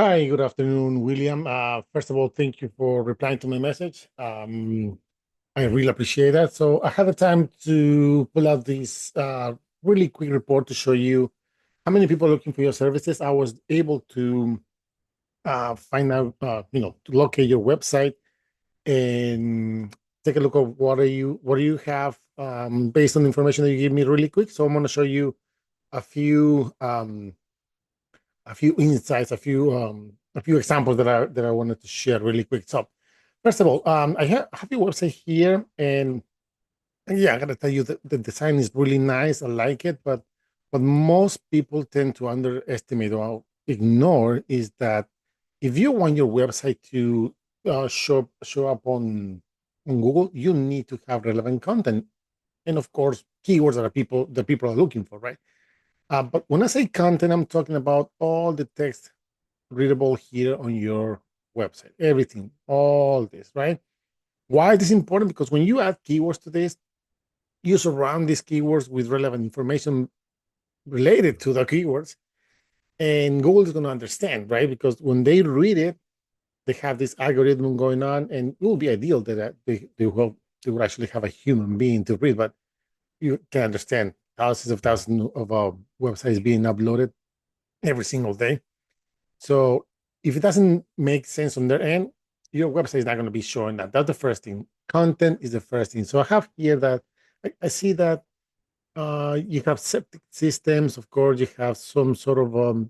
Hi, good afternoon, William. First of all, thank you for replying to my message. I really appreciate that. So I had the time to pull out this really quick report to show you how many people are looking for your services. I was able to find out, to locate your website and take a look at what do you have based on the information that you gave me really quick. So I'm going to show you a few a few insights, a few examples that I wanted to share really quick. So, first of all, have your website here, and yeah, I gotta tell you that the design is really nice. I like it, but what most people tend to underestimate or ignore is that if you want your website to show up on Google, you need to have relevant content, and of course, keywords that people are looking for, right? But when I say content, I'm talking about all the text readable here on your website. Everything, all this, right? Why is this important? Because when you add keywords to this, you surround these keywords with relevant information related to the keywords, and Google is going to understand, right? Because when they read it, they have this algorithm going on, and it will be ideal that they will actually have a human being to read, but you can understand thousands of websites being uploaded every single day. So if it doesn't make sense on their end, your website is not going to be showing that. That's the first thing. Content is the first thing. So I have here that I see that you have septic systems. Of course, you have some sort of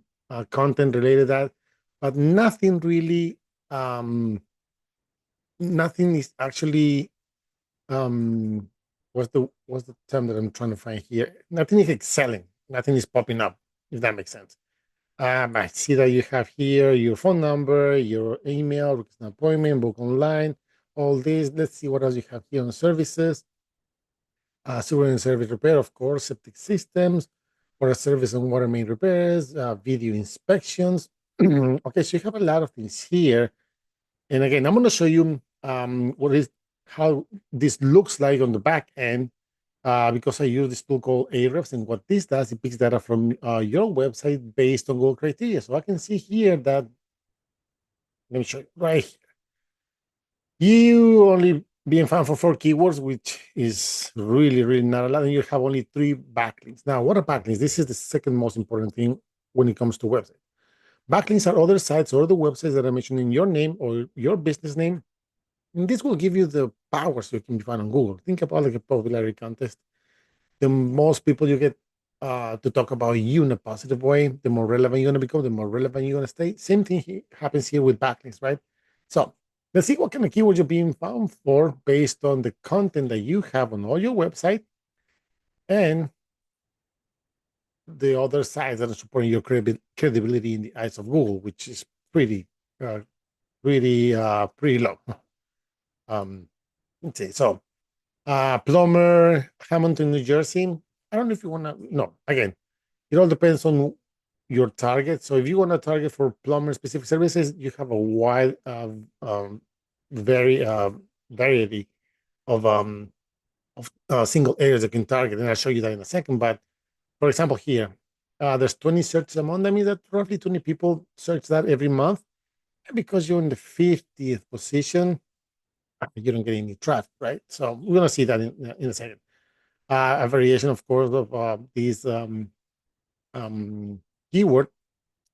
content related to that, but nothing really. Nothing is actually. Um, what's the term that I'm trying to find here? Nothing is excelling. Nothing is popping up. If that makes sense. I see that you have here your phone number, your email, book an appointment, book online, all this. Let's see what else you have here on services. Sewer and service repair, of course, septic systems, water service and water main repairs, video inspections. Okay, so you have a lot of things here. And again, I'm going to show you how this looks like on the back end because I use this tool called Ahrefs, and what this does, it picks data from your website based on Google criteria. So I can see here that, let me show you right here. You only being found for 4 keywords, which is really, really not a lot, and you have only 3 backlinks. Now, what are backlinks? This is the second most important thing when it comes to websites. Backlinks are other sites or the websites that are mentioned in your name or your business name, and this will give you the power so you can be found on Google. Think about like a popularity contest. The most people you get to talk about you in a positive way, the more relevant you're going to become, the more relevant you're going to stay. Same thing happens here with backlinks, right? So let's see what kind of keywords you're being found for based on the content that you have on all your website and the other sites that are supporting your credibility in the eyes of Google, which is uh, pretty low. Let's see. So plumber, Hamilton, New Jersey. I don't know if you want to. No, again, it all depends on your target. So if you want to target for plumber specific services, you have a wide, very variety of single areas you can target, and I'll show you that in a second. But for example, here, there's 20 searches a month. That means that roughly 20 people search that every month. And because you're in the 50th position, you don't get any traffic, right? So we're gonna see that in a second. A variation, of course, of these um, keyword,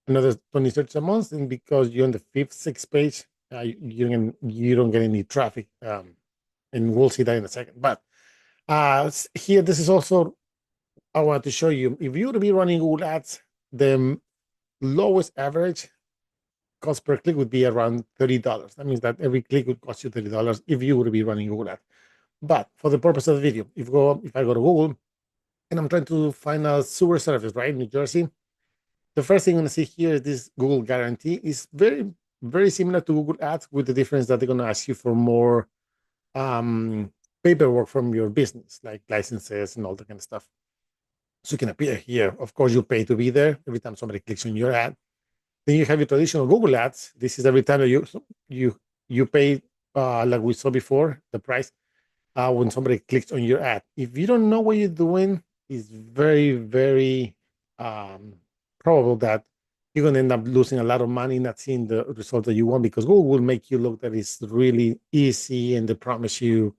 another 20 searches a month, and because you're on the fifth, sixth page, you don't get any traffic, and we'll see that in a second. But here, this is also I want to show you. If you were to be running Google Ads, the lowest average cost per click would be around $30. That means that every click would cost you $30 if you were to be running Google Ads. But for the purpose of the video, if I go to Google and I'm trying to find a sewer service, right, in New Jersey, the first thing I'm going to see here is this Google guarantee. Is very, very similar to Google Ads, with the difference that they're going to ask you for more um, paperwork from your business, like licenses and all that kind of stuff. So you can appear here. Of course, you pay to be there every time somebody clicks on your ad. Then you have your traditional Google Ads. This is every time that you you pay, like we saw before, the price when somebody clicks on your ad. If you don't know what you're doing, it's very, very um, probable that you're going to end up losing a lot of money, not seeing the result that you want, because Google will make you look that it's really easy and they promise you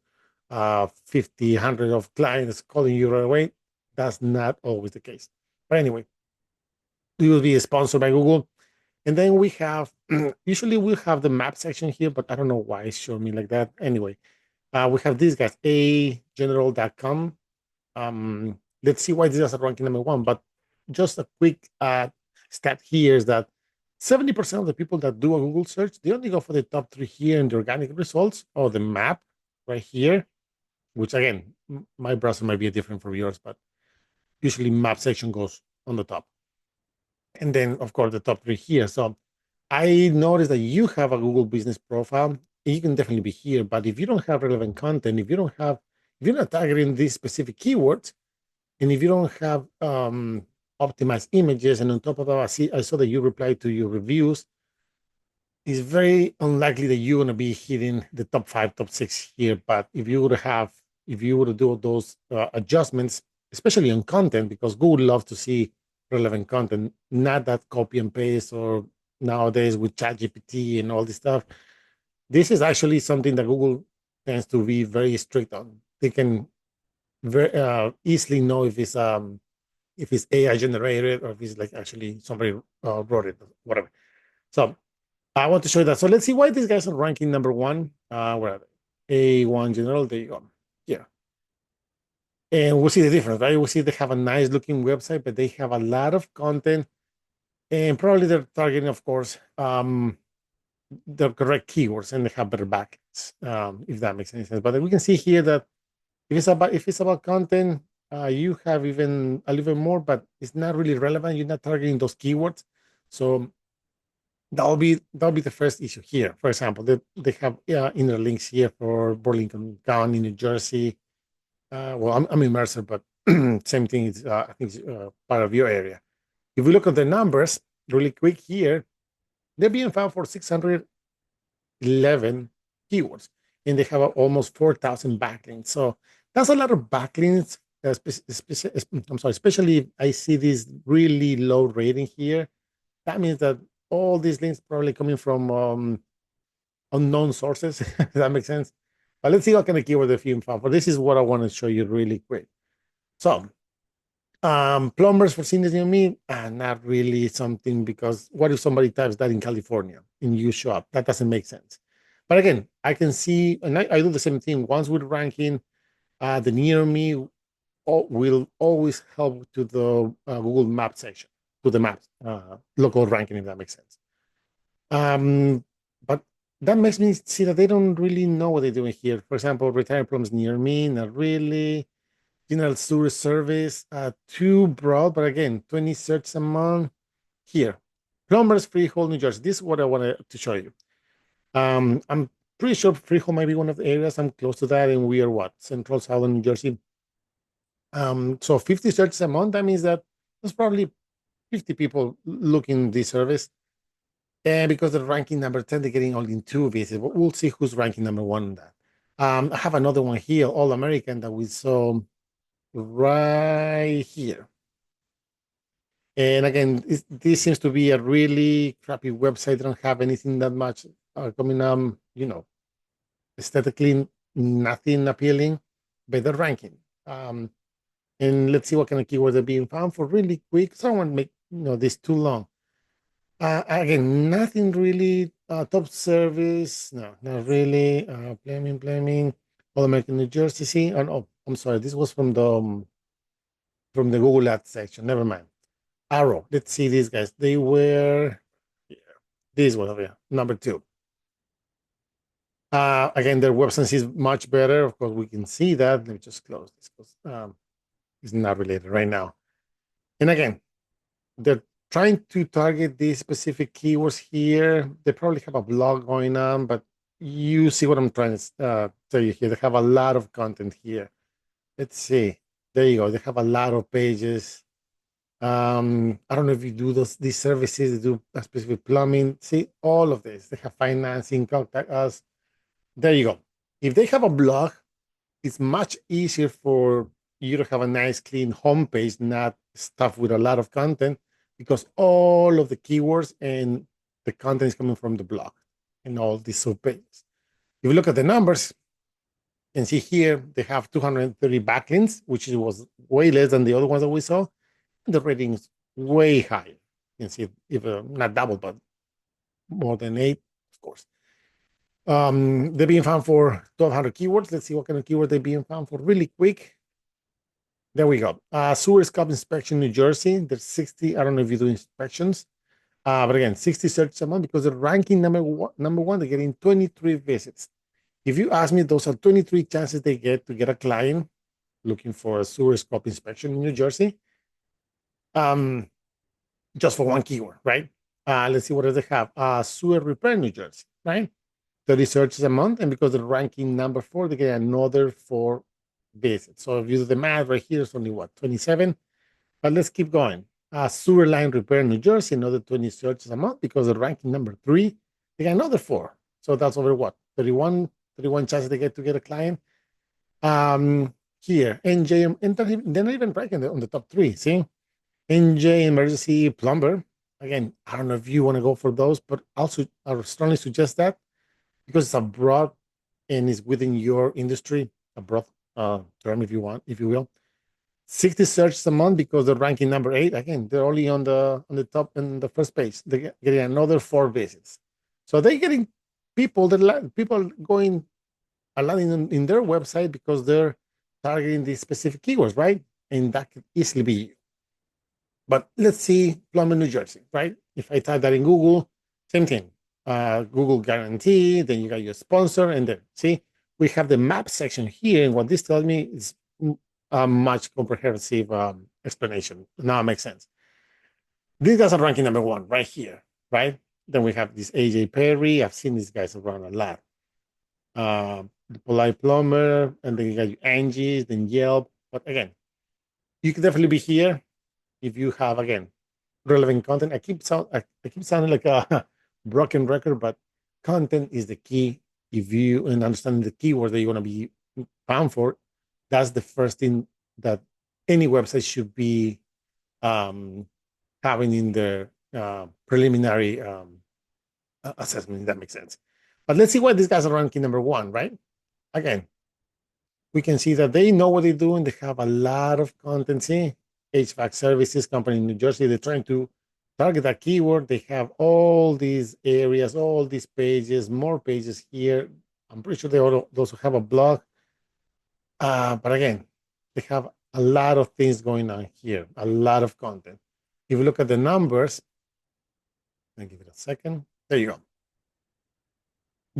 50, 100 of clients calling you right away. That's not always the case. But anyway, we will be sponsored by Google. And then we have, usually we have the map section here, but I don't know why it's showing me like that. Anyway, we have these guys, ageneral.com. Let's see why this is ranking number one. But just a quick stat here is that 70% of the people that do a Google search, they only go for the top three here in the organic results or the map right here, which again, my browser might be different from yours, but usually map section goes on the top. And then, of course, the top three here. So I noticed that you have a Google business profile. You can definitely be here, but if you don't have relevant content, if you're not targeting these specific keywords, and if you don't have optimized images, and on top of that, I saw that you replied to your reviews, it's very unlikely that you're going to be hitting the top five, top six here. But if you were to do those adjustments, especially on content, because Google loves to see relevant content, not that copy and paste or nowadays with ChatGPT and all this stuff. This is actually something that Google tends to be very strict on. They can very easily know if it's AI generated or if it's like actually somebody wrote it, whatever. So I want to show you that. So let's see why these guys are ranking number one. Where are they? A1 General. There you go. Yeah. And we'll see the difference, right? We'll see they have a nice looking website, but they have a lot of content. And probably they're targeting, of course, the correct keywords and they have better backlinks, if that makes any sense. But we can see here that if it's about content, you have even a little bit more, but it's not really relevant. You're not targeting those keywords. So that'll be the first issue here. For example, they have inner links here for Burlington County, New Jersey. Well, I'm in Mercer, but same thing is I think it's part of your area. If we look at the numbers really quick here, they're being found for 611 keywords, and they have almost 4,000 backlinks. So that's a lot of backlinks. I'm sorry, especially if I see this really low rating here. That means that all these links probably coming from unknown sources. Does that make sense? But let's see what kind of keyword they're being found for. This is what I want to show you really quick. So plumbers for seniors near me, not really something, because what if somebody types that in California and you show up? That doesn't make sense. But again, I can see, and I do the same thing. Once with ranking, the near me will always help to the Google Map section, to the maps, local ranking, if that makes sense. But that makes me see that they don't really know what they're doing here. For example, retirement plums near me, not really. General sewer service, too broad, but again, 20 searches a month. Here, plumbers, Freehold, New Jersey. This is what I wanted to show you. I'm pretty sure Freehold might be one of the areas. I'm close to that, and we are what? Central, Southern New Jersey. So 50 searches a month, that means that there's probably 50 people looking this service. And because they're ranking number 10, they're getting only two visits. But we'll see who's ranking number one on that. I have another one here, All American, that we saw right here. And again, this seems to be a really crappy website. They don't have anything that much coming aesthetically, nothing appealing, but they're ranking. And let's see what kind of keywords are being found for really quick. So I don't want to make this too long. Again, nothing really top service. No, not really. Plumbing, All American New Jersey. See, oh, I'm sorry. This was from the Google Ads section. Never mind. Arrow. Let's see these guys. They were this one over here, number two. Again, their website is much better. Of course, we can see that. Let me just close this because it's not related right now. And again, they're trying to target these specific keywords here. They probably have a blog going on, but you see what I'm trying to tell you here. They have a lot of content here. Let's see. There you go. They have a lot of pages. I don't know if you do these services, they do a specific plumbing. See all of this. They have financing, contact us. There you go. If they have a blog, it's much easier for you to have a nice, clean homepage, not stuff with a lot of content. because all of the keywords and the content is coming from the blog and all these subpages. If you look at the numbers, you can see here they have 230 backlinks, which was way less than the other ones that we saw. And the rating is way higher. You can see if not double, but more than 8, of course. They're being found for 1,200 keywords. Let's see what kind of keyword they're being found for really quick. There we go. Sewer scope inspection, New Jersey. There's 60. I don't know if you do inspections, but again, 60 searches a month because they're ranking number one. They're getting 23 visits. If you ask me, those are 23 chances they get to get a client looking for a sewer scope inspection in New Jersey. Just for one keyword, right? Let's see what else they have. Sewer repair, New Jersey, right? 30 searches a month, and because they're ranking number 4, they get another 4 visits. So if you do the math right here, it's only what, 27? But let's keep going. Sewer line repair, New Jersey, another 20 searches a month because they're ranking number 3, they get another 4. So that's over what, 31 chances they get to get a client. Here, NJ, and they're not even ranking on the top 3. See, NJ emergency plumber. Again, I don't know if you want to go for those, but also I would strongly suggest that because it's a broad and it's within your industry, a broad term, if you want, if you will. 60 searches a month because they're ranking number 8. Again, they're only on the top in the first page. They're getting another 4 visits. So they're getting people going a lot in their website because they're targeting these specific keywords, right? And that could easily be you. But let's see plumber, New Jersey, right? If I type that in Google, same thing. Google guarantee, then you got your sponsor, and then see, we have the map section here. And what this tells me is a much comprehensive explanation. Now it makes sense. These guys are ranking number 1 right here, right? Then we have this AJ Perry. I've seen these guys around a lot. The Polite Plumber, and then you got your Angie's, then Yelp. But again, you can definitely be here if you have, again, relevant content. I keep sounding like a broken record, but content is the key. If you and understanding the keywords that you want to be found for, that's the first thing that any website should be having in their preliminary assessment, if that makes sense. But let's see why these guys are ranking number 1, right? Again, we can see that they know what they're doing. They have a lot of content. See, HVAC services company in New Jersey. They're trying to target that keyword. They have all these areas, all these pages, more pages here. I'm pretty sure they also have a blog. But again, they have a lot of things going on here, a lot of content. If you look at the numbers, I'll give it a second. There you go.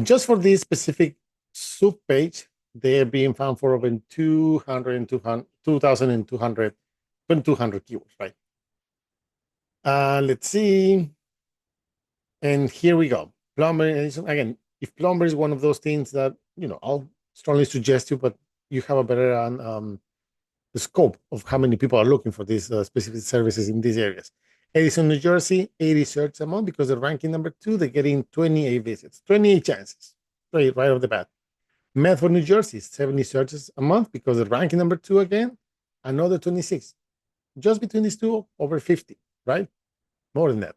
Just for this specific sub page, they're being found for over 2,200 keywords, right? Let's see. And here we go. Plumber, again, if plumber is one of those things that, I'll strongly suggest you, but you have a better the scope of how many people are looking for these specific services in these areas. Edison, New Jersey, 80 searches a month because they're ranking number 2. They're getting 28 visits, 28 chances, right off the bat. Medford, New Jersey, 70 searches a month because they're ranking number 2 again, another 26. Just between these two, over 50, right? More than that.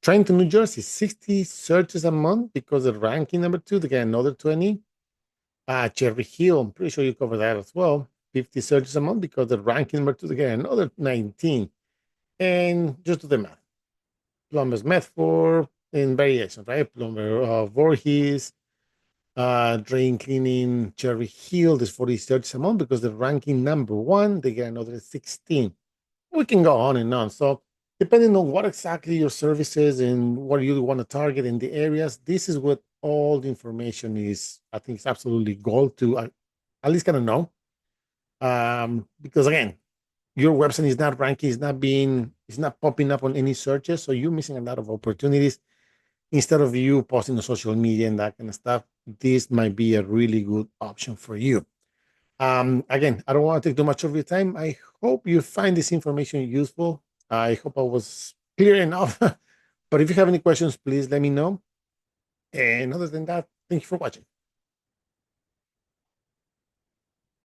Trenton, New Jersey, 60 searches a month because they're ranking number 2. They get another 20. Cherry Hill, I'm pretty sure you cover that as well. 50 searches a month because they're ranking number 2. They get another 19. And just do the math. Plumbers Medford in variations, right? Plumber Voorhees, drain cleaning, Cherry Hill, there's 40 searches a month because they're ranking number 1. They get another 16. We can go on and on. So depending on what exactly your service is and what you want to target in the areas, this is what all the information is. I think it's absolutely gold to at least kind of know. Because again, your website is not ranking, it's not popping up on any searches. So you're missing a lot of opportunities. Instead of you posting on social media and that kind of stuff, this might be a really good option for you. Again, I don't want to take too much of your time. I hope you find this information useful. I hope I was clear enough. But if you have any questions, please let me know. And other than that, thank you for watching.